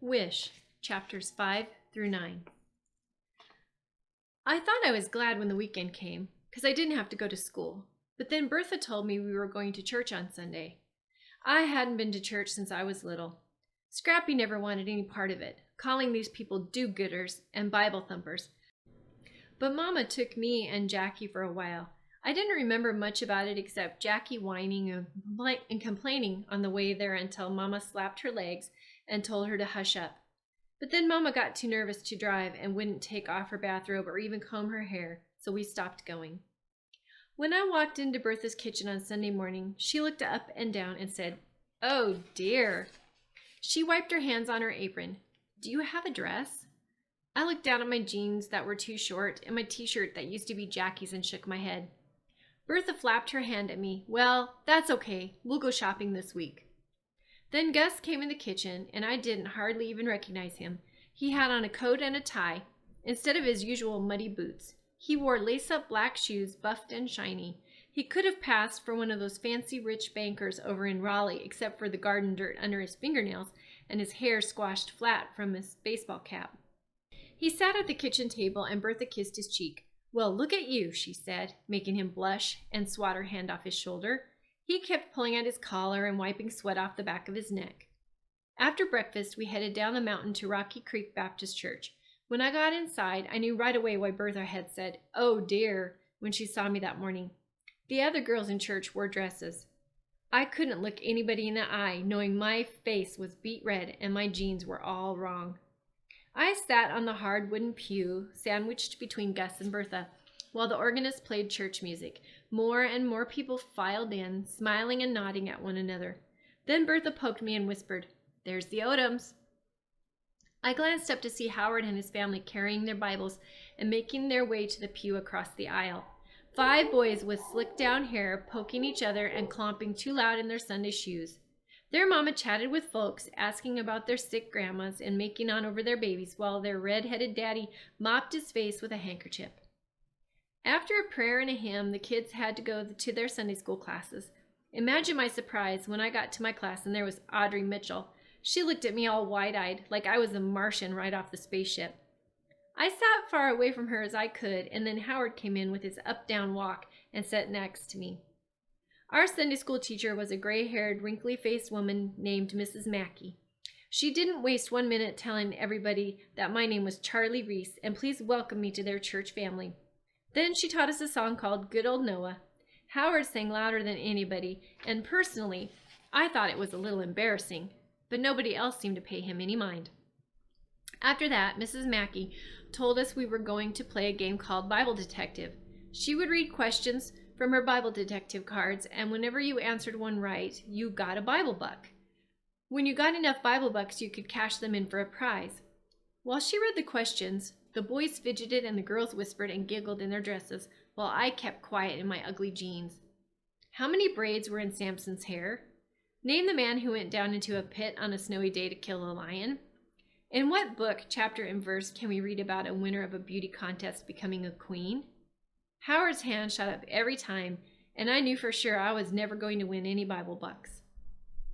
Wish, chapters 5 through 9. I thought I was glad when the weekend came, because I didn't have to go to school. But then Bertha told me we were going to church on Sunday. I hadn't been to church since I was little. Scrappy never wanted any part of it, calling these people do-gooders and Bible thumpers. But Mama took me and Jackie for a while. I didn't remember much about it except Jackie whining and complaining on the way there until Mama slapped her legs and told her to hush up. But then Mama got too nervous to drive and wouldn't take off her bathrobe or even comb her hair, so we stopped going. When I walked into Bertha's kitchen on Sunday morning, she looked up and down and said, "Oh dear." She wiped her hands on her apron. "Do you have a dress?" I looked down at my jeans that were too short and my t-shirt that used to be Jackie's and shook my head. Bertha flapped her hand at me. "Well, that's okay. We'll go shopping this week." Then Gus came in the kitchen, and I didn't hardly even recognize him. He had on a coat and a tie, instead of his usual muddy boots. He wore lace-up black shoes, buffed and shiny. He could have passed for one of those fancy rich bankers over in Raleigh, except for the garden dirt under his fingernails and his hair squashed flat from his baseball cap. He sat at the kitchen table, and Bertha kissed his cheek. "Well, look at you," she said, making him blush and swat her hand off his shoulder. He kept pulling at his collar and wiping sweat off the back of his neck. After breakfast, we headed down the mountain to Rocky Creek Baptist Church. When I got inside, I knew right away why Bertha had said, "Oh dear," when she saw me that morning. The other girls in church wore dresses. I couldn't look anybody in the eye, knowing my face was beet red and my jeans were all wrong. I sat on the hard wooden pew, sandwiched between Gus and Bertha, while the organist played church music. More and more people filed in, smiling and nodding at one another. Then Bertha poked me and whispered, "There's the Odoms." I glanced up to see Howard and his family carrying their Bibles and making their way to the pew across the aisle. 5 boys with slicked down hair, poking each other and clomping too loud in their Sunday shoes. Their mama chatted with folks, asking about their sick grandmas and making on over their babies, while their red-headed daddy mopped his face with a handkerchief. After a prayer and a hymn, the kids had to go to their Sunday school classes. Imagine my surprise when I got to my class and there was Audrey Mitchell. She looked at me all wide-eyed, like I was a Martian right off the spaceship. I sat far away from her as I could, and then Howard came in with his up-down walk and sat next to me. Our Sunday school teacher was a gray-haired, wrinkly-faced woman named Mrs. Mackey. She didn't waste 1 minute telling everybody that my name was Charlie Reese, and please welcome me to their church family. Then she taught us a song called "Good Old Noah." Howard sang louder than anybody, and personally, I thought it was a little embarrassing, but nobody else seemed to pay him any mind. After that, Mrs. Mackey told us we were going to play a game called Bible Detective. She would read questions from her Bible Detective cards, and whenever you answered one right, you got a Bible buck. When you got enough Bible bucks, you could cash them in for a prize. While she read the questions, the boys fidgeted and the girls whispered and giggled in their dresses, while I kept quiet in my ugly jeans. How many braids were in Samson's hair? Name the man who went down into a pit on a snowy day to kill a lion. In what book, chapter and verse, can we read about a winner of a beauty contest becoming a queen? Howard's hand shot up every time, and I knew for sure I was never going to win any Bible bucks.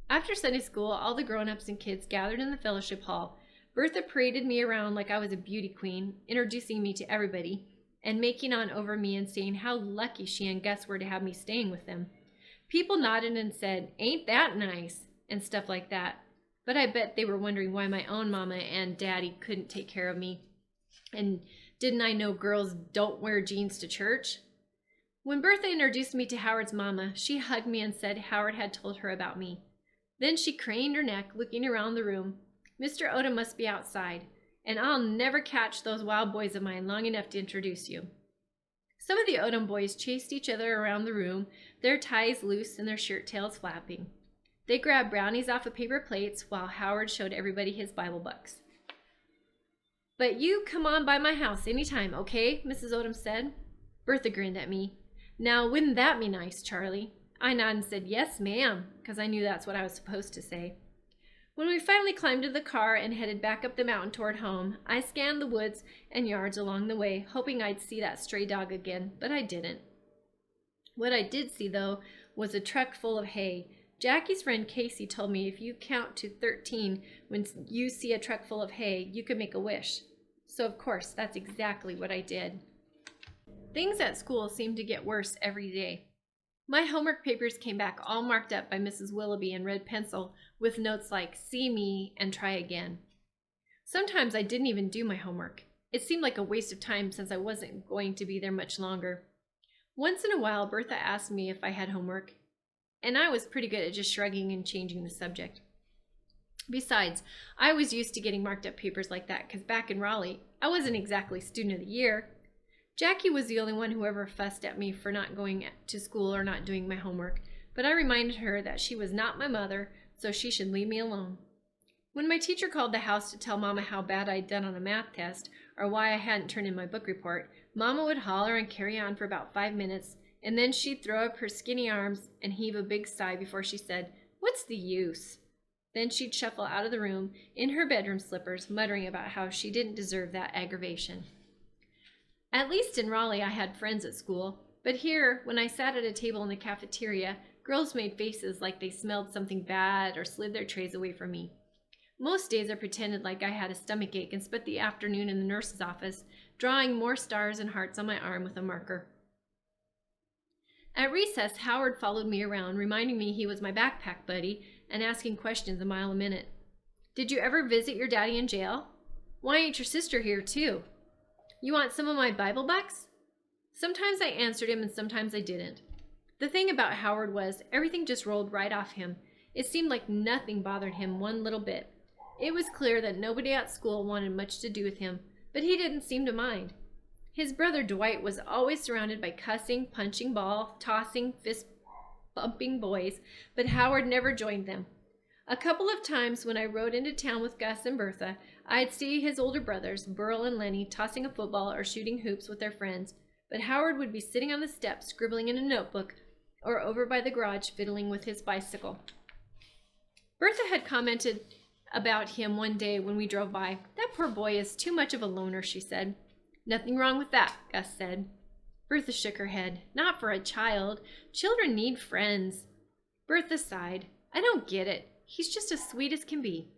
After Sunday school, all the grown-ups and kids gathered in the fellowship hall. Bertha paraded me around like I was a beauty queen, introducing me to everybody, and making on over me and saying how lucky she and Gus were to have me staying with them. People nodded and said, "Ain't that nice?" and stuff like that. But I bet they were wondering why my own mama and daddy couldn't take care of me. And didn't I know girls don't wear jeans to church? When Bertha introduced me to Howard's mama, she hugged me and said Howard had told her about me. Then she craned her neck, looking around the room. "Mr. Odom must be outside, and I'll never catch those wild boys of mine long enough to introduce you." Some of the Odom boys chased each other around the room, their ties loose and their shirt tails flapping. They grabbed brownies off of paper plates while Howard showed everybody his Bible bucks. "But you come on by my house anytime, okay?" Mrs. Odom said. Bertha grinned at me. "Now, wouldn't that be nice, Charlie?" I nodded and said, "Yes, ma'am," because I knew that's what I was supposed to say. When we finally climbed into the car and headed back up the mountain toward home, I scanned the woods and yards along the way, hoping I'd see that stray dog again, but I didn't. What I did see, though, was a truck full of hay, Jackie's friend Casey told me if you count to 13 when you see a truck full of hay, you could make a wish. So of course, that's exactly what I did. Things at school seemed to get worse every day. My homework papers came back all marked up by Mrs. Willoughby in red pencil with notes like, "See me and try again." Sometimes I didn't even do my homework. It seemed like a waste of time since I wasn't going to be there much longer. Once in a while, Bertha asked me if I had homework, and I was pretty good at just shrugging and changing the subject. Besides, I was used to getting marked up papers like that because back in Raleigh, I wasn't exactly student of the year. Jackie was the only one who ever fussed at me for not going to school or not doing my homework, but I reminded her that she was not my mother, so she should leave me alone. When my teacher called the house to tell Mama how bad I'd done on a math test or why I hadn't turned in my book report, Mama would holler and carry on for about 5 minutes, and then she'd throw up her skinny arms and heave a big sigh before she said, "What's the use?" Then she'd shuffle out of the room in her bedroom slippers, muttering about how she didn't deserve that aggravation. At least in Raleigh I had friends at school, but here, when I sat at a table in the cafeteria, girls made faces like they smelled something bad or slid their trays away from me. Most days I pretended like I had a stomachache and spent the afternoon in the nurse's office, drawing more stars and hearts on my arm with a marker. At recess, Howard followed me around, reminding me he was my backpack buddy and asking questions a mile a minute. "Did you ever visit your daddy in jail? Why ain't your sister here too? You want some of my Bible bucks?" Sometimes I answered him and sometimes I didn't. The thing about Howard was everything just rolled right off him. It seemed like nothing bothered him one little bit. It was clear that nobody at school wanted much to do with him, but he didn't seem to mind. His brother Dwight was always surrounded by cussing, punching ball, tossing, fist-bumping boys, but Howard never joined them. A couple of times when I rode into town with Gus and Bertha, I'd see his older brothers, Burl and Lenny, tossing a football or shooting hoops with their friends, but Howard would be sitting on the steps scribbling in a notebook or over by the garage fiddling with his bicycle. Bertha had commented about him one day when we drove by. "That poor boy is too much of a loner," she said. "Nothing wrong with that," Gus said. Bertha shook her head. "Not for a child. Children need friends." Bertha sighed. "I don't get it. He's just as sweet as can be."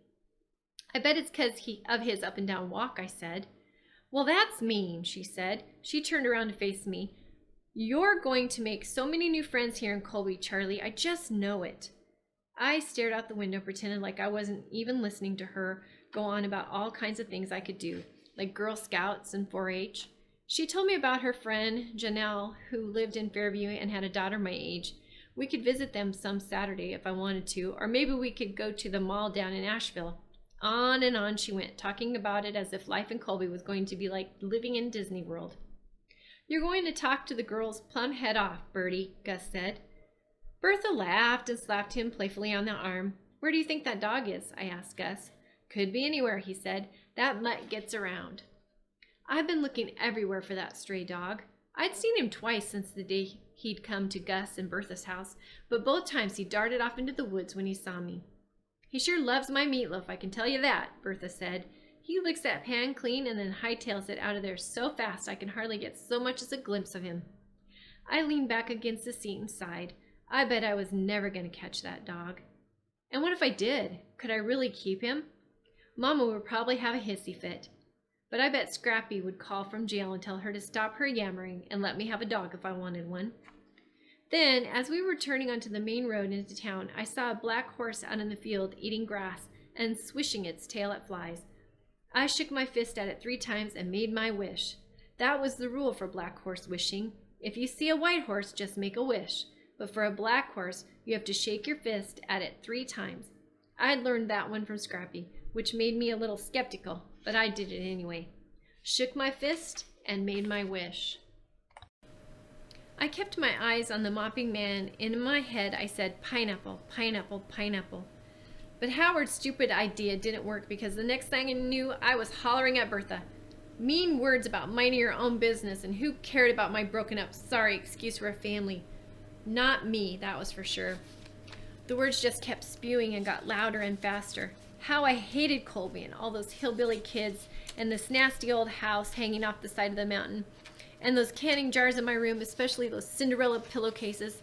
"I bet it's 'cause of his up and down walk," I said. "Well, that's mean," she said. She turned around to face me. "You're going to make so many new friends here in Colby, Charlie. I just know it." I stared out the window, pretended like I wasn't even listening to her go on about all kinds of things I could do, like Girl Scouts and 4-H. She told me about her friend, Janelle, who lived in Fairview and had a daughter my age. We could visit them some Saturday if I wanted to, or maybe we could go to the mall down in Asheville. On and on she went, talking about it as if life in Colby was going to be like living in Disney World. "You're going to talk to the girls plumb head off, Bertie," Gus said. Bertha laughed and slapped him playfully on the arm. "Where do you think that dog is?" I asked Gus. "Could be anywhere," he said. "That mutt gets around." I've been looking everywhere for that stray dog. I'd seen him twice since the day he'd come to Gus and Bertha's house, but both times he darted off into the woods when he saw me. "He sure loves my meatloaf, I can tell you that," Bertha said. "He licks that pan clean and then hightails it out of there so fast I can hardly get so much as a glimpse of him." I leaned back against the seat and sighed. I bet I was never going to catch that dog. And what if I did? Could I really keep him? Mama would probably have a hissy fit. But I bet Scrappy would call from jail and tell her to stop her yammering and let me have a dog if I wanted one. Then, as we were turning onto the main road into town, I saw a black horse out in the field eating grass and swishing its tail at flies. I shook my fist at it 3 times and made my wish. That was the rule for black horse wishing. If you see a white horse, just make a wish. But for a black horse, you have to shake your fist at it 3 times. I'd learned that one from Scrappy, which made me a little skeptical, but I did it anyway. Shook my fist and made my wish. I kept my eyes on the mopping man, and in my head I said, "Pineapple, pineapple, pineapple." But Howard's stupid idea didn't work because the next thing I knew, I was hollering at Bertha. Mean words about minding your own business, and who cared about my broken up sorry excuse for a family? Not me, that was for sure. The words just kept spewing and got louder and faster. How I hated Colby and all those hillbilly kids and this nasty old house hanging off the side of the mountain and those canning jars in my room, especially those Cinderella pillowcases.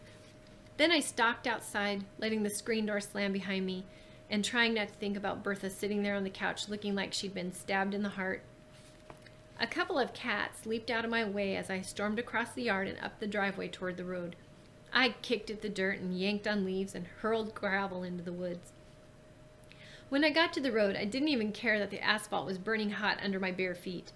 Then I stalked outside, letting the screen door slam behind me, and trying not to think about Bertha sitting there on the couch looking like she'd been stabbed in the heart. A couple of cats leaped out of my way as I stormed across the yard and up the driveway toward the road. I kicked at the dirt and yanked on leaves and hurled gravel into the woods. When I got to the road, I didn't even care that the asphalt was burning hot under my bare feet.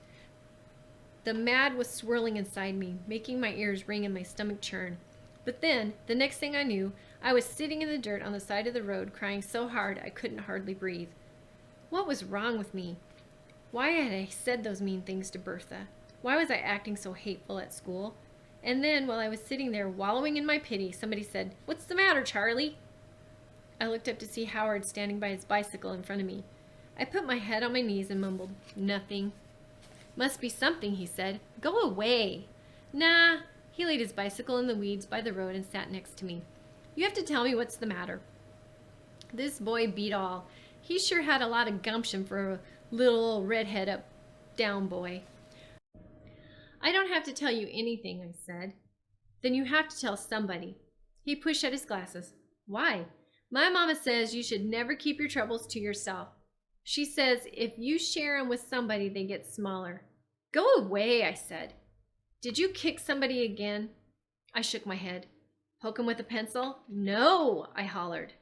The mad was swirling inside me, making my ears ring and my stomach churn. But then, the next thing I knew, I was sitting in the dirt on the side of the road, crying so hard I couldn't hardly breathe. What was wrong with me? Why had I said those mean things to Bertha? Why was I acting so hateful at school? And then, while I was sitting there wallowing in my pity, somebody said, "What's the matter, Charlie?" I looked up to see Howard standing by his bicycle in front of me. I put my head on my knees and mumbled, "Nothing." "Must be something," he said. "Go away." "Nah." He laid his bicycle in the weeds by the road and sat next to me. "You have to tell me what's the matter." This boy beat all. He sure had a lot of gumption for a little old redhead up down boy. "I don't have to tell you anything," I said. "Then you have to tell somebody." He pushed at his glasses. "Why?" "My mama says you should never keep your troubles to yourself. She says if you share them with somebody, they get smaller." "Go away," I said. "Did you kick somebody again?" I shook my head. "Poke him with a pencil?" "No," I hollered.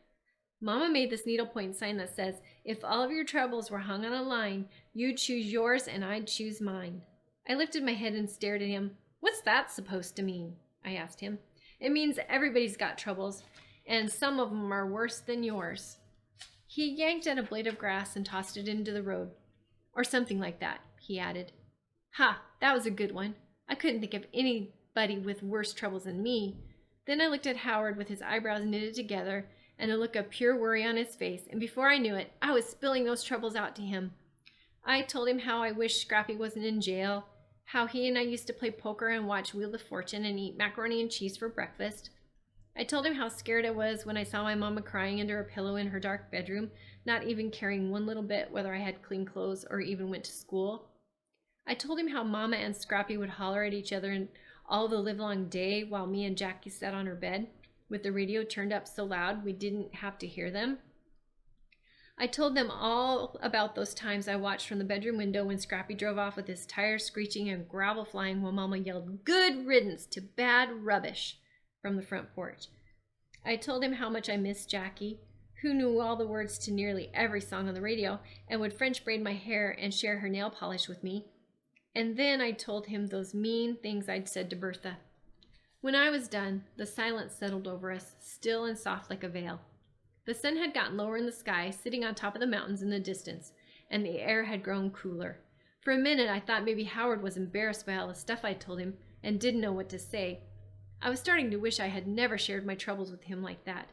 "Mama made this needlepoint sign that says, if all of your troubles were hung on a line, you'd choose yours and I'd choose mine." I lifted my head and stared at him. "What's that supposed to mean?" I asked him. "It means everybody's got troubles, and some of them are worse than yours." He yanked at a blade of grass and tossed it into the road. "Or something like that," he added. "Ha, that was a good one. I couldn't think of anybody with worse troubles than me." Then I looked at Howard with his eyebrows knitted together and a look of pure worry on his face, and before I knew it, I was spilling those troubles out to him. I told him how I wished Scrappy wasn't in jail, how he and I used to play poker and watch Wheel of Fortune and eat macaroni and cheese for breakfast. I told him how scared I was when I saw my mama crying under a pillow in her dark bedroom, not even caring one little bit whether I had clean clothes or even went to school. I told him how Mama and Scrappy would holler at each other all the livelong day while me and Jackie sat on her bed, with the radio turned up so loud we didn't have to hear them. I told them all about those times I watched from the bedroom window when Scrappy drove off with his tires screeching and gravel flying while Mama yelled, "Good riddance to bad rubbish," from the front porch. I told him how much I missed Jackie, who knew all the words to nearly every song on the radio and would French braid my hair and share her nail polish with me. And then I told him those mean things I'd said to Bertha. When I was done, the silence settled over us, still and soft like a veil. The sun had gotten lower in the sky, sitting on top of the mountains in the distance, and the air had grown cooler. For a minute, I thought maybe Howard was embarrassed by all the stuff I told him and didn't know what to say. I was starting to wish I had never shared my troubles with him like that.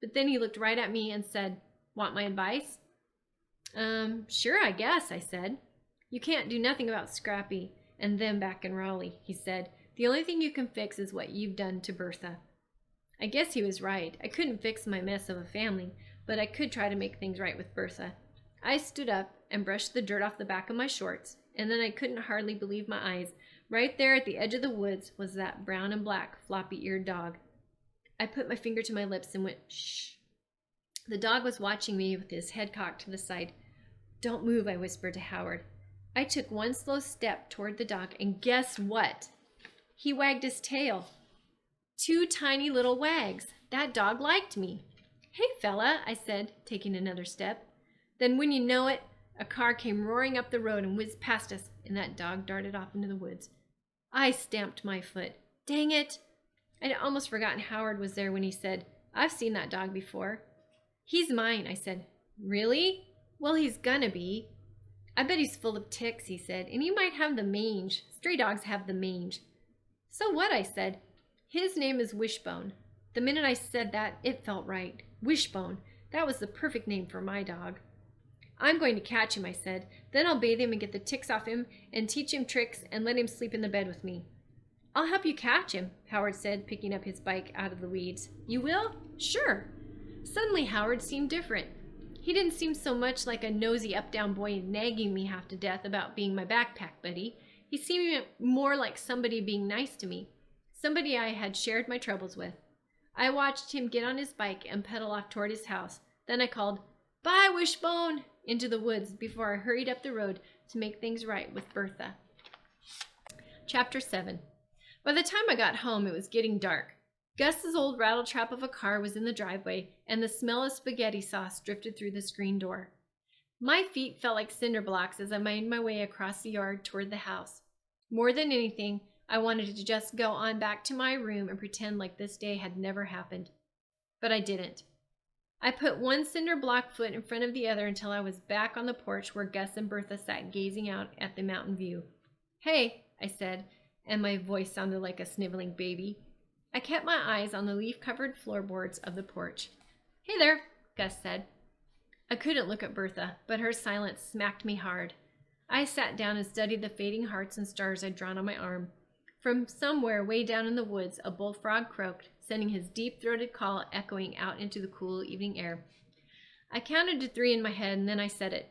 But then he looked right at me and said, "Want my advice?" Sure, I guess," I said. "You can't do nothing about Scrappy and them back in Raleigh," he said. "The only thing you can fix is what you've done to Bertha." I guess he was right. I couldn't fix my mess of a family, but I could try to make things right with Bertha. I stood up and brushed the dirt off the back of my shorts, and then I couldn't hardly believe my eyes. Right there at the edge of the woods was that brown and black floppy-eared dog. I put my finger to my lips and went, "Shh." The dog was watching me with his head cocked to the side. "Don't move," I whispered to Howard. I took one slow step toward the dog, and guess what? He wagged his tail. 2 tiny little wags. That dog liked me. "Hey, fella," I said, taking another step. Then, when you know it, a car came roaring up the road and whizzed past us, and that dog darted off into the woods. I stamped my foot. Dang it! I'd almost forgotten Howard was there when he said, "I've seen that dog before." "He's mine," I said. "Really?" "Well, he's gonna be." "I bet he's full of ticks," he said, "and he might have the mange. Stray dogs have the mange." "So what?" I said. "His name is Wishbone." The minute I said that, it felt right. Wishbone. That was the perfect name for my dog. "I'm going to catch him," I said. "Then I'll bathe him and get the ticks off him and teach him tricks and let him sleep in the bed with me." "I'll help you catch him," Howard said, picking up his bike out of the weeds. "You will?" "Sure." Suddenly Howard seemed different. He didn't seem so much like a nosy up-down boy nagging me half to death about being my backpack buddy. He seemed more like somebody being nice to me, somebody I had shared my troubles with. I watched him get on his bike and pedal off toward his house. Then I called, "Bye, Wishbone," into the woods before I hurried up the road to make things right with Bertha. Chapter 7. By the time I got home, it was getting dark. Gus's old rattletrap of a car was in the driveway, and the smell of spaghetti sauce drifted through the screen door. My feet felt like cinder blocks as I made my way across the yard toward the house. More than anything, I wanted to just go on back to my room and pretend like this day had never happened. But I didn't. I put one cinder block foot in front of the other until I was back on the porch where Gus and Bertha sat gazing out at the mountain view. "Hey," I said, and my voice sounded like a sniveling baby. I kept my eyes on the leaf-covered floorboards of the porch. "Hey there," Gus said. I couldn't look at Bertha, but her silence smacked me hard. I sat down and studied the fading hearts and stars I'd drawn on my arm. From somewhere way down in the woods, a bullfrog croaked, sending his deep-throated call echoing out into the cool evening air. I counted to 3 in my head, and then I said it.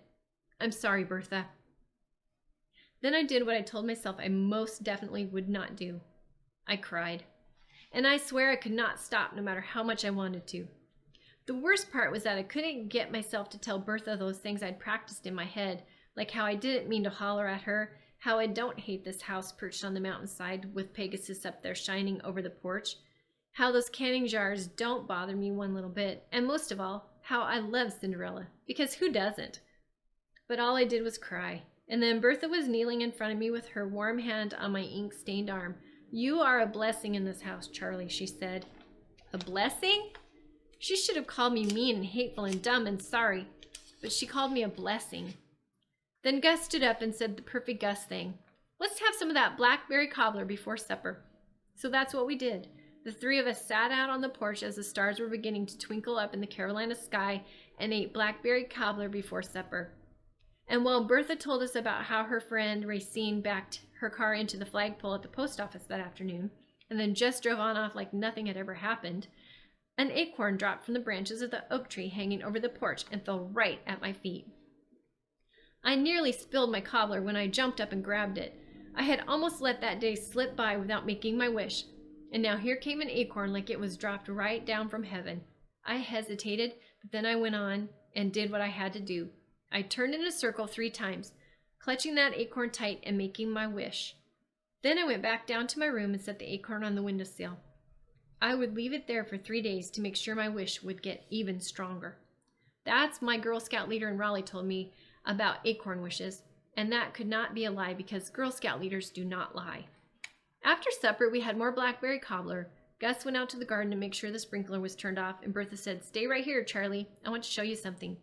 "I'm sorry, Bertha." Then I did what I told myself I most definitely would not do. I cried. And I swear I could not stop no matter how much I wanted to. The worst part was that I couldn't get myself to tell Bertha those things I'd practiced in my head, like how I didn't mean to holler at her, how I don't hate this house perched on the mountainside with Pegasus up there shining over the porch, how those canning jars don't bother me one little bit, and most of all, how I love Cinderella, because who doesn't? But all I did was cry, and then Bertha was kneeling in front of me with her warm hand on my ink-stained arm. "You are a blessing in this house, Charlie," she said. A blessing? She should have called me mean and hateful and dumb and sorry, but she called me a blessing. Then Gus stood up and said the perfect Gus thing. "Let's have some of that blackberry cobbler before supper." So that's what we did. The 3 of us sat out on the porch as the stars were beginning to twinkle up in the Carolina sky and ate blackberry cobbler before supper. And while Bertha told us about how her friend Racine backed her car into the flagpole at the post office that afternoon, and then just drove on off like nothing had ever happened, an acorn dropped from the branches of the oak tree hanging over the porch and fell right at my feet. I nearly spilled my cobbler when I jumped up and grabbed it. I had almost let that day slip by without making my wish, and now here came an acorn like it was dropped right down from heaven. I hesitated, but then I went on and did what I had to do. I turned in a circle 3 times, clutching that acorn tight and making my wish. Then I went back down to my room and set the acorn on the windowsill. I would leave it there for 3 days to make sure my wish would get even stronger. That's my Girl Scout leader in Raleigh told me about acorn wishes, and that could not be a lie because Girl Scout leaders do not lie. After supper, we had more blackberry cobbler. Gus went out to the garden to make sure the sprinkler was turned off, and Bertha said, "Stay right here, Charlie. I want to show you something."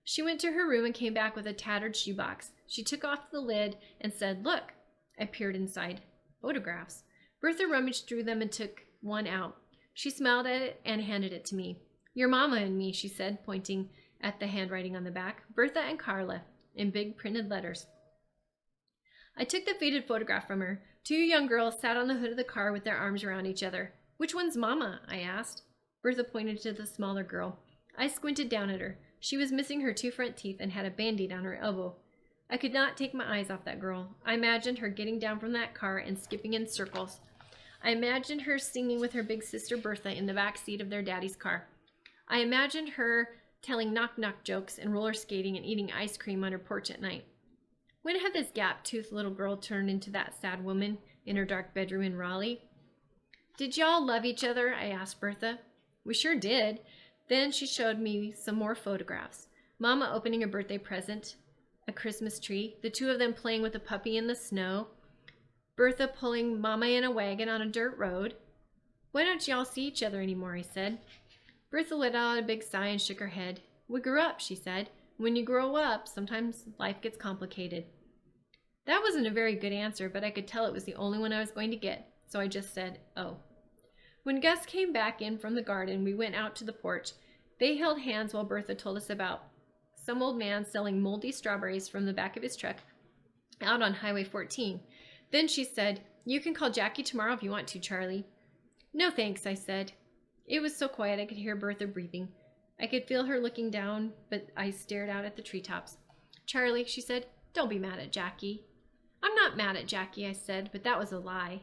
She went to her room and came back with a tattered shoebox. She took off the lid and said, "Look." I peered inside. Photographs. Bertha rummaged through them and took one out. She smiled at it and handed it to me. "Your mama and me," she said, pointing at the handwriting on the back. "Bertha and Carla," in big printed letters. I took the faded photograph from her. 2 young girls sat on the hood of the car with their arms around each other. "Which one's Mama?" I asked. Bertha pointed to the smaller girl. I squinted down at her. She was missing her 2 front teeth and had a band-aid on her elbow. I could not take my eyes off that girl. I imagined her getting down from that car and skipping in circles. I imagined her singing with her big sister Bertha in the back seat of their daddy's car. I imagined her telling knock-knock jokes and roller skating and eating ice cream on her porch at night. When had this gap-toothed little girl turned into that sad woman in her dark bedroom in Raleigh? "Did y'all love each other?" I asked Bertha. "We sure did." Then she showed me some more photographs. Mama opening a birthday present, a Christmas tree, the 2 of them playing with a puppy in the snow, Bertha pulling Mama in a wagon on a dirt road. "Why don't y'all see each other anymore?" I said. Bertha let out a big sigh and shook her head. "We grew up," she said. "When you grow up, sometimes life gets complicated." That wasn't a very good answer, but I could tell it was the only one I was going to get, so I just said, "Oh." When Gus came back in from the garden, we went out to the porch. They held hands while Bertha told us about some old man selling moldy strawberries from the back of his truck out on Highway 14. Then she said, "You can call Jackie tomorrow if you want to, Charlie." "No thanks," I said. It was so quiet I could hear Bertha breathing. I could feel her looking down, but I stared out at the treetops. "Charlie," she said, "don't be mad at Jackie." "I'm not mad at Jackie," I said, but that was a lie.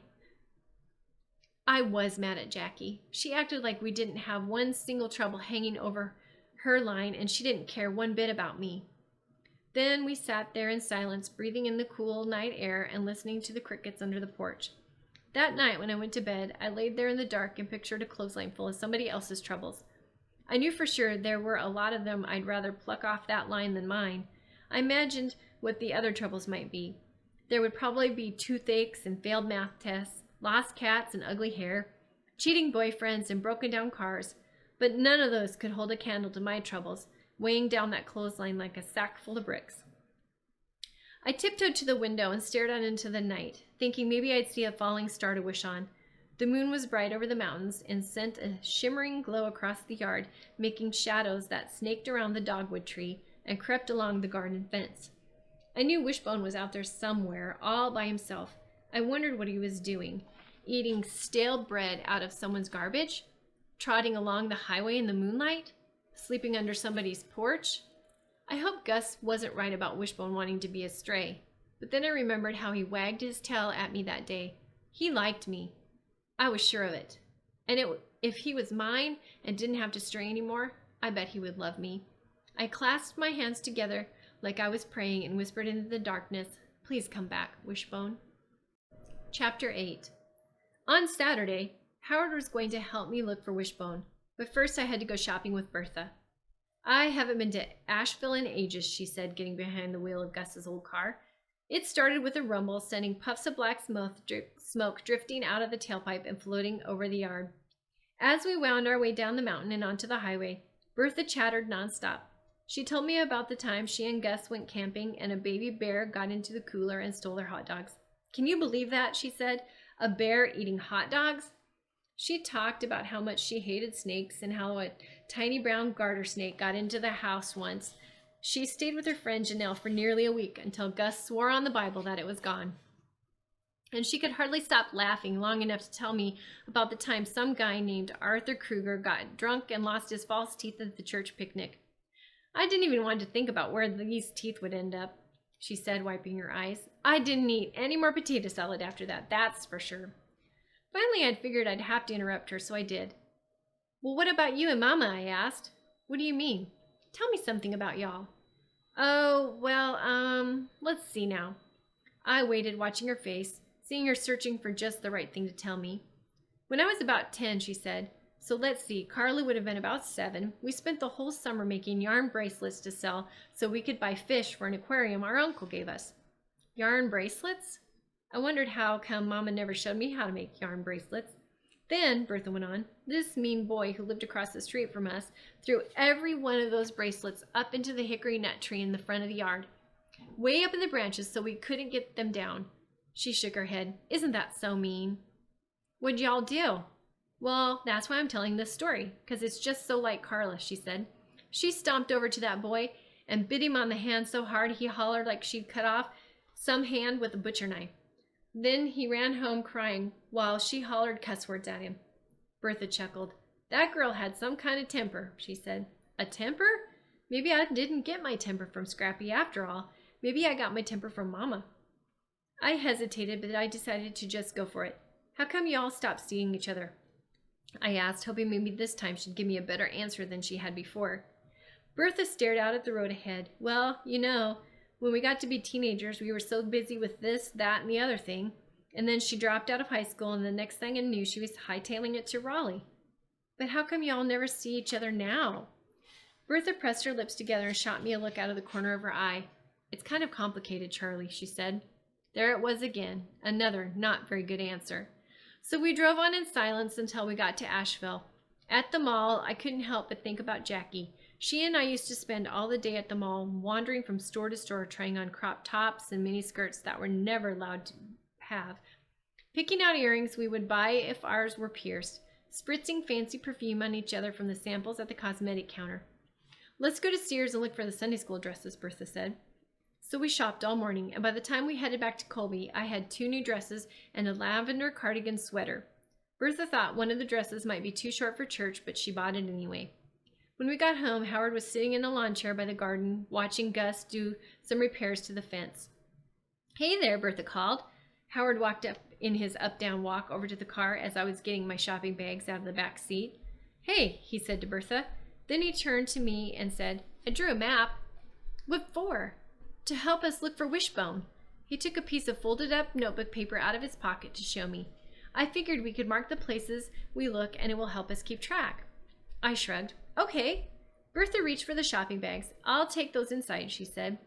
I was mad at Jackie. She acted like we didn't have one single trouble hanging over her line, and she didn't care one bit about me. Then we sat there in silence, breathing in the cool night air and listening to the crickets under the porch. That night when I went to bed, I laid there in the dark and pictured a clothesline full of somebody else's troubles. I knew for sure there were a lot of them I'd rather pluck off that line than mine. I imagined what the other troubles might be. There would probably be toothaches and failed math tests, lost cats and ugly hair, cheating boyfriends and broken down cars, but none of those could hold a candle to my troubles, weighing down that clothesline like a sack full of bricks. I tiptoed to the window and stared out into the night, thinking maybe I'd see a falling star to wish on. The moon was bright over the mountains and sent a shimmering glow across the yard, making shadows that snaked around the dogwood tree and crept along the garden fence. I knew Wishbone was out there somewhere, all by himself. I wondered what he was doing. Eating stale bread out of someone's garbage? Trotting along the highway in the moonlight? Sleeping under somebody's porch? I hoped Gus wasn't right about Wishbone wanting to be a stray. But then I remembered how he wagged his tail at me that day. He liked me. I was sure of it. And if he was mine and didn't have to stray anymore, I bet he would love me. I clasped my hands together like I was praying and whispered into the darkness, "Please come back, Wishbone." Chapter 8. On Saturday, Howard was going to help me look for Wishbone, but first I had to go shopping with Bertha. "I haven't been to Asheville in ages," she said, getting behind the wheel of Gus's old car. It started with a rumble, sending puffs of black smoke drifting out of the tailpipe and floating over the yard. As we wound our way down the mountain and onto the highway, Bertha chattered nonstop. She told me about the time she and Gus went camping and a baby bear got into the cooler and stole their hot dogs. "Can you believe that?" she said. "A bear eating hot dogs?" She talked about how much she hated snakes and how a tiny brown garter snake got into the house once. She stayed with her friend Janelle for nearly a week until Gus swore on the Bible that it was gone. And she could hardly stop laughing long enough to tell me about the time some guy named Arthur Kruger got drunk and lost his false teeth at the church picnic. "I didn't even want to think about where these teeth would end up," she said, wiping her eyes. "I didn't eat any more potato salad after that, that's for sure." Finally, I'd figured I'd have to interrupt her, so I did. "Well, what about you and Mama?" I asked. "What do you mean? Tell me something about y'all." "Oh, well, let's see now." I waited, watching her face, seeing her searching for just the right thing to tell me. "When I was about 10, she said. "So let's see, Carly would have been about 7. We spent the whole summer making yarn bracelets to sell so we could buy fish for an aquarium our uncle gave us." "Yarn bracelets?" I wondered how come Mama never showed me how to make yarn bracelets. "Then," Bertha went on, "this mean boy who lived across the street from us threw every one of those bracelets up into the hickory nut tree in the front of the yard, way up in the branches so we couldn't get them down." She shook her head. "Isn't that so mean?" "What'd y'all do?" "Well, that's why I'm telling this story, because it's just so like Carla," she said. "She stomped over to that boy and bit him on the hand so hard he hollered like she'd cut off some hand with a butcher knife. Then he ran home crying while she hollered cuss words at him." Bertha chuckled. "That girl had some kind of temper," she said. "A temper? Maybe I didn't get my temper from Scrappy after all. Maybe I got my temper from Mama." I hesitated, but I decided to just go for it. "How come you all stopped seeing each other?" I asked, hoping maybe this time she'd give me a better answer than she had before. Bertha stared out at the road ahead. "Well, when we got to be teenagers, we were so busy with this, that, and the other thing. And then she dropped out of high school, and the next thing I knew, she was hightailing it to Raleigh." "But how come y'all never see each other now?" Bertha pressed her lips together and shot me a look out of the corner of her eye. "It's kind of complicated, Charlie," she said. There it was again, another not very good answer. So we drove on in silence until we got to Asheville. At the mall, I couldn't help but think about Jackie. She and I used to spend all the day at the mall, wandering from store to store, trying on crop tops and mini skirts that were never allowed to have, picking out earrings we would buy if ours were pierced, spritzing fancy perfume on each other from the samples at the cosmetic counter. "Let's go to Sears and look for the Sunday school dresses," Bertha said. So we shopped all morning, and by the time we headed back to Colby, I had 2 new dresses and a lavender cardigan sweater. Bertha thought one of the dresses might be too short for church, but she bought it anyway. When we got home, Howard was sitting in a lawn chair by the garden, watching Gus do some repairs to the fence. "Hey there," Bertha called. Howard walked up in his up-down walk over to the car as I was getting my shopping bags out of the back seat. "Hey," he said to Bertha. Then he turned to me and said, "I drew a map." "What for?" "To help us look for Wishbone." He took a piece of folded up notebook paper out of his pocket to show me. I figured we could mark the places we look and it will help us keep track. I shrugged. "Okay." Bertha reached for the shopping bags. "I'll take those inside," she said.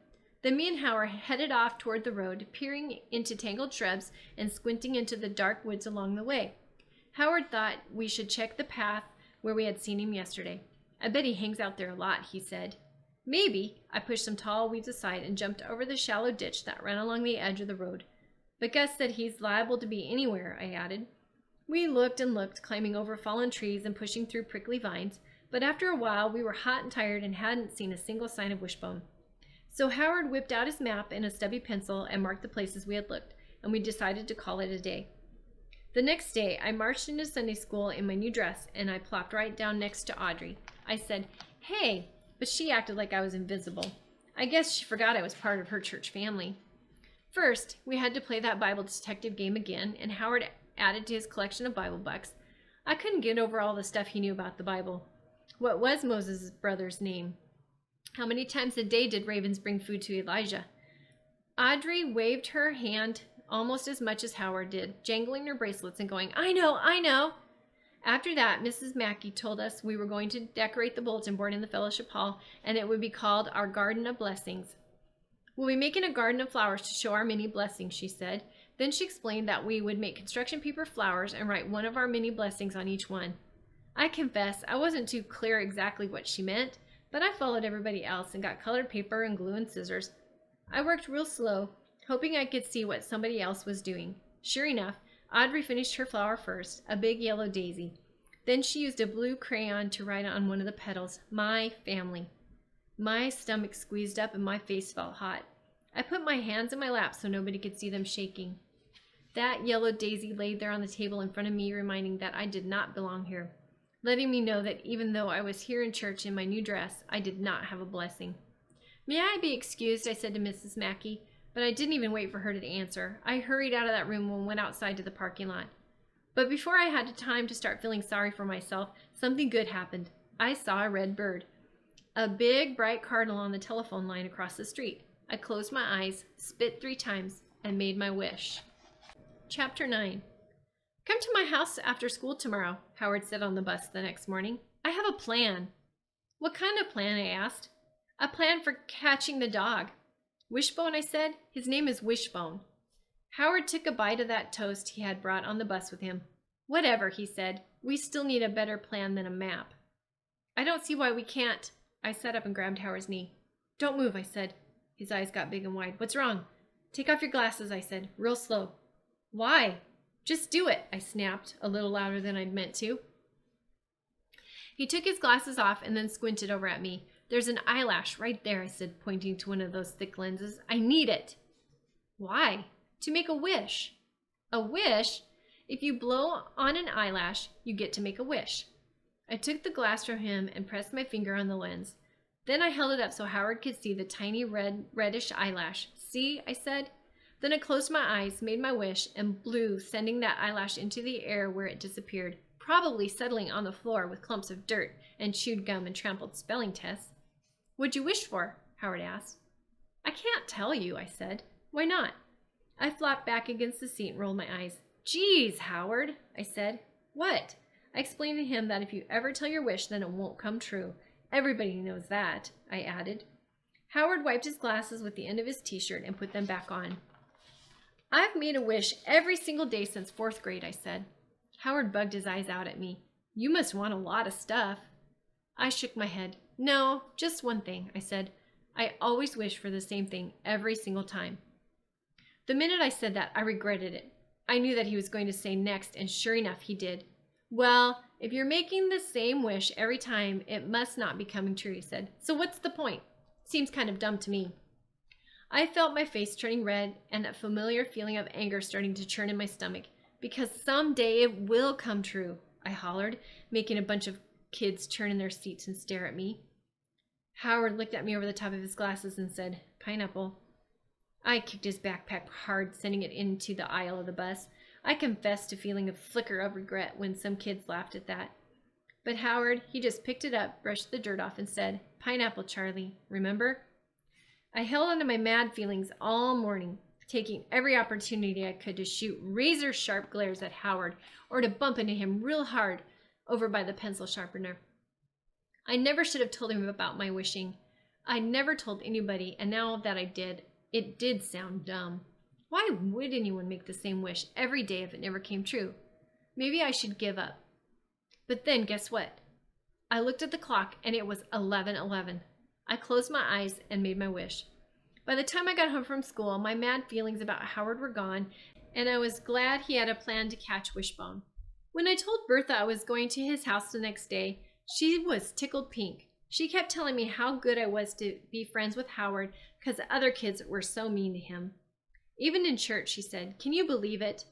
Then me and Howard headed off toward the road, peering into tangled shrubs and squinting into the dark woods along the way. Howard thought we should check the path where we had seen him yesterday. "I bet he hangs out there a lot," he said. "Maybe." I pushed some tall weeds aside and jumped over the shallow ditch that ran along the edge of the road. "But Gus said he's liable to be anywhere," I added. We looked and looked, climbing over fallen trees and pushing through prickly vines, but after a while we were hot and tired and hadn't seen a single sign of Wishbone. So Howard whipped out his map and a stubby pencil and marked the places we had looked, and we decided to call it a day. The next day, I marched into Sunday school in my new dress, and I plopped right down next to Audrey. I said, "Hey," but she acted like I was invisible. I guess she forgot I was part of her church family. First, we had to play that Bible detective game again, and Howard added to his collection of Bible bucks. I couldn't get over all the stuff he knew about the Bible. What was Moses' brother's name? How many times a day did ravens bring food to Elijah? Audrey waved her hand almost as much as Howard did, jangling her bracelets and going, "I know, I know." After that, Mrs. Mackey told us we were going to decorate the bulletin board in the fellowship hall, and it would be called our Garden of Blessings. "We'll be making a garden of flowers to show our many blessings," she said. Then she explained that we would make construction paper flowers and write one of our many blessings on each one. I confess I wasn't too clear exactly what she meant, but I followed everybody else and got colored paper and glue and scissors. I worked real slow, hoping I could see what somebody else was doing. Sure enough, Audrey finished her flower first, a big yellow daisy. Then she used a blue crayon to write on one of the petals, "My Family." My stomach squeezed up and my face felt hot. I put my hands in my lap so nobody could see them shaking. That yellow daisy laid there on the table in front of me, reminding that I did not belong here, letting me know that even though I was here in church in my new dress, I did not have a blessing. "May I be excused?" I said to Mrs. Mackey, but I didn't even wait for her to answer. I hurried out of that room and went outside to the parking lot. But before I had time to start feeling sorry for myself, something good happened. I saw a red bird. A big, bright cardinal on the telephone line across the street. I closed my eyes, spit 3 times, and made my wish. Chapter 9. "Come to my house after school tomorrow," Howard said on the bus the next morning. "I have a plan." "What kind of plan?" I asked. "A plan for catching the dog." "Wishbone," I said. "His name is Wishbone." Howard took a bite of that toast he had brought on the bus with him. "Whatever," he said. "We still need a better plan than a map." "I don't see why we can't." I sat up and grabbed Howard's knee. "Don't move," I said. His eyes got big and wide. "What's wrong?" "Take off your glasses," I said, real slow. "Why?" "Just do it," I snapped, a little louder than I'd meant to. He took his glasses off and then squinted over at me. "There's an eyelash right there," I said, pointing to one of those thick lenses. "I need it." "Why?" "To make a wish." "A wish?" "If you blow on an eyelash, you get to make a wish." I took the glass from him and pressed my finger on the lens. Then I held it up so Howard could see the tiny reddish eyelash. "See?" I said. Then I closed my eyes, made my wish, and blew, sending that eyelash into the air where it disappeared, probably settling on the floor with clumps of dirt and chewed gum and trampled spelling tests. "What'd you wish for?" Howard asked. "I can't tell you," I said. "Why not?" I flopped back against the seat and rolled my eyes. "Geez, Howard," I said. "What?" I explained to him that if you ever tell your wish, then it won't come true. Everybody knows that, I added. Howard wiped his glasses with the end of his t-shirt and put them back on. "I've made a wish every single day since 4th grade, I said. Howard bugged his eyes out at me. "You must want a lot of stuff." I shook my head. "No, just one thing," I said. "I always wish for the same thing every single time." The minute I said that, I regretted it. I knew that he was going to say next, and sure enough, he did. "Well, if you're making the same wish every time, it must not be coming true," he said. "So what's the point? Seems kind of dumb to me." I felt my face turning red and that familiar feeling of anger starting to churn in my stomach. "Because someday it will come true," I hollered, making a bunch of kids turn in their seats and stare at me. Howard looked at me over the top of his glasses and said, "Pineapple." I kicked his backpack hard, sending it into the aisle of the bus. I confessed to feeling a flicker of regret when some kids laughed at that. But Howard, he just picked it up, brushed the dirt off, and said, "Pineapple, Charlie, remember?" I held on to my mad feelings all morning, taking every opportunity I could to shoot razor-sharp glares at Howard or to bump into him real hard over by the pencil sharpener. I never should have told him about my wishing. I never told anybody, and now that I did, it did sound dumb. Why would anyone make the same wish every day if it never came true? Maybe I should give up. But then, guess what? I looked at the clock, and it was 11:11. I closed my eyes and made my wish. By the time I got home from school, my mad feelings about Howard were gone, and I was glad he had a plan to catch Wishbone. When I told Bertha I was going to his house the next day, she was tickled pink. She kept telling me how good I was to be friends with Howard because the other kids were so mean to him. Even in church, she said, "Can you believe it?"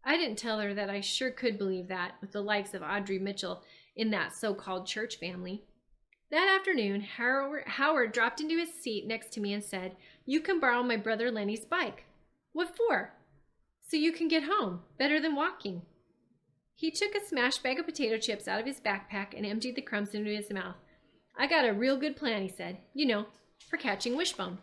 I didn't tell her that I sure could believe that, with the likes of Audrey Mitchell in that so-called church family. That afternoon, Howard dropped into his seat next to me and said, "You can borrow my brother Lenny's bike." "What for?" "So you can get home. Better than walking." He took a smashed bag of potato chips out of his backpack and emptied the crumbs into his mouth. "I got a real good plan," he said. "You know, for catching Wishbone."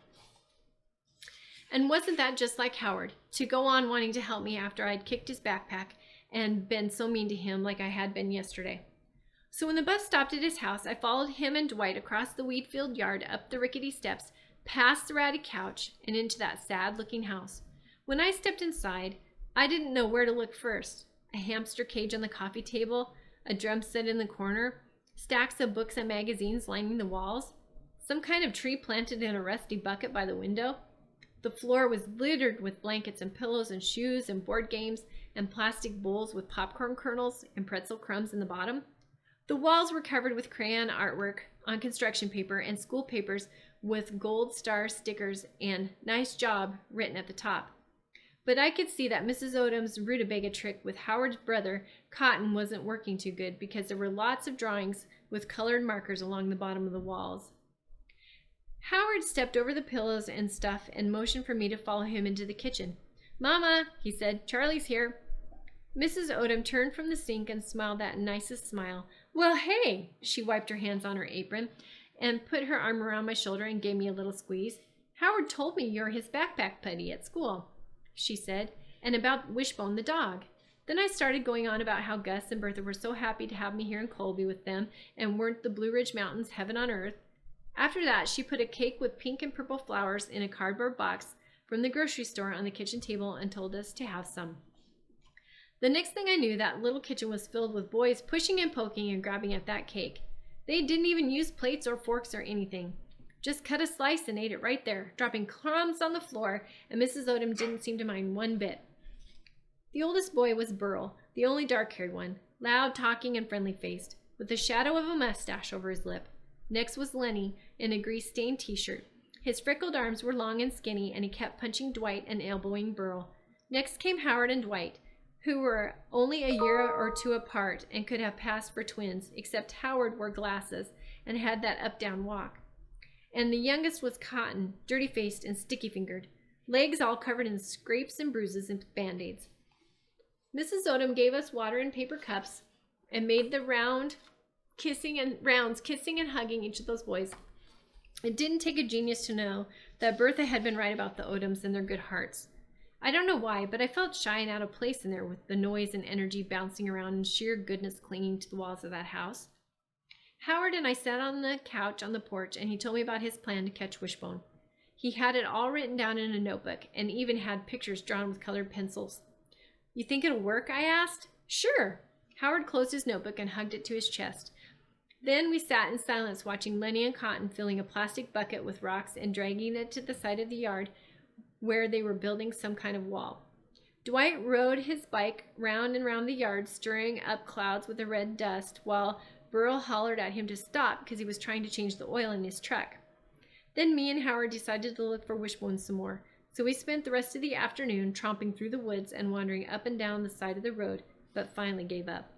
And wasn't that just like Howard, to go on wanting to help me after I'd kicked his backpack and been so mean to him like I had been yesterday? So when the bus stopped at his house, I followed him and Dwight across the wheat-filled yard, up the rickety steps, past the ratty couch, and into that sad-looking house. When I stepped inside, I didn't know where to look first. A hamster cage on the coffee table, a drum set in the corner, stacks of books and magazines lining the walls, some kind of tree planted in a rusty bucket by the window. The floor was littered with blankets and pillows and shoes and board games and plastic bowls with popcorn kernels and pretzel crumbs in the bottom. The walls were covered with crayon artwork on construction paper and school papers with gold star stickers and "nice job" written at the top. But I could see that Mrs. Odom's rutabaga trick with Howard's brother, Cotton, wasn't working too good because there were lots of drawings with colored markers along the bottom of the walls. Howard stepped over the pillows and stuff and motioned for me to follow him into the kitchen. "Mama," he said, "Charlie's here." Mrs. Odom turned from the sink and smiled that nicest smile. "Well, hey!" She wiped her hands on her apron and put her arm around my shoulder and gave me a little squeeze. "Howard told me you're his backpack buddy at school," she said, "and about Wishbone the dog." Then I started going on about how Gus and Bertha were so happy to have me here in Colby with them, and weren't the Blue Ridge Mountains heaven on earth. After that, she put a cake with pink and purple flowers in a cardboard box from the grocery store on the kitchen table and told us to have some. The next thing I knew, that little kitchen was filled with boys pushing and poking and grabbing at that cake. They didn't even use plates or forks or anything. Just cut a slice and ate it right there, dropping crumbs on the floor, and Mrs. Odom didn't seem to mind one bit. The oldest boy was Burl, the only dark-haired one, loud-talking and friendly-faced, with the shadow of a mustache over his lip. Next was Lenny, in a grease-stained t-shirt. His freckled arms were long and skinny, and he kept punching Dwight and elbowing Burl. Next came Howard and Dwight, who were only a year or two apart and could have passed for twins, except Howard wore glasses and had that up-down walk. And the youngest was Cotton, dirty-faced and sticky-fingered, legs all covered in scrapes and bruises and band-aids. Mrs. Odom gave us water in paper cups and made the rounds kissing and hugging each of those boys. It didn't take a genius to know that Bertha had been right about the Odoms and their good hearts. I don't know why, but I felt shy and out of place in there with the noise and energy bouncing around and sheer goodness clinging to the walls of that house. Howard and I sat on the couch on the porch, and he told me about his plan to catch Wishbone. He had it all written down in a notebook and even had pictures drawn with colored pencils. "You think it'll work?" I asked. "Sure." Howard closed his notebook and hugged it to his chest. Then we sat in silence watching Lenny and Cotton filling a plastic bucket with rocks and dragging it to the side of the yard where they were building some kind of wall. Dwight rode his bike round and round the yard, stirring up clouds with the red dust, while Burl hollered at him to stop because he was trying to change the oil in his truck. Then me and Howard decided to look for Wishbone some more, so we spent the rest of the afternoon tromping through the woods and wandering up and down the side of the road, but finally gave up.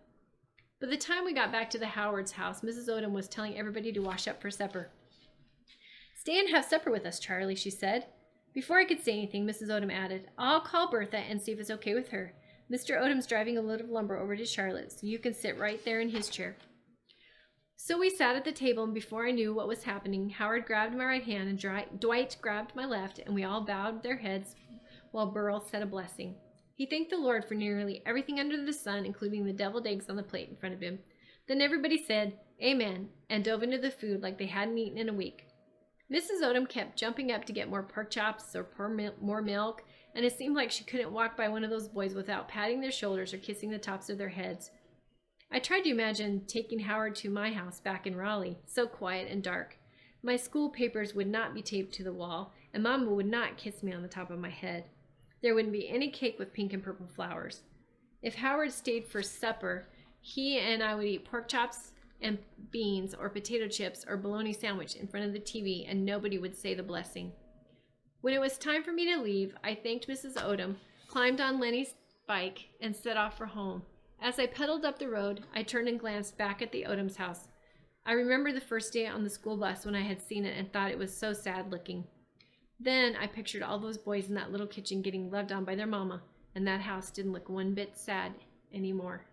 By the time we got back to the Howard's house, Mrs. Odom was telling everybody to wash up for supper. "Stay and have supper with us, Charlie," she said. Before I could say anything, Mrs. Odom added, I'll call Bertha and see if it's okay with her. Mr. Odom's driving a load of lumber over to Charlotte, so you can sit right there in his chair. So we sat at the table, and before I knew what was happening, Howard grabbed my right hand and Dwight grabbed my left, and we all bowed their heads while Burl said a blessing. He thanked the Lord for nearly everything under the sun, including the deviled eggs on the plate in front of him. Then everybody said, Amen, and dove into the food like they hadn't eaten in a week. Mrs. Odom kept jumping up to get more pork chops or more milk, and it seemed like she couldn't walk by one of those boys without patting their shoulders or kissing the tops of their heads. I tried to imagine taking Howard to my house back in Raleigh, so quiet and dark. My school papers would not be taped to the wall, and Mama would not kiss me on the top of my head. There wouldn't be any cake with pink and purple flowers. If Howard stayed for supper, he and I would eat pork chops and beans or potato chips or bologna sandwich in front of the TV, and nobody would say the blessing. When it was time for me to leave, I thanked Mrs. Odom, climbed on Lenny's bike, and set off for home. As I pedaled up the road, I turned and glanced back at the Odom's house. I remember the first day on the school bus when I had seen it and thought it was so sad looking. Then I pictured all those boys in that little kitchen getting loved on by their mama, and that house didn't look one bit sad anymore.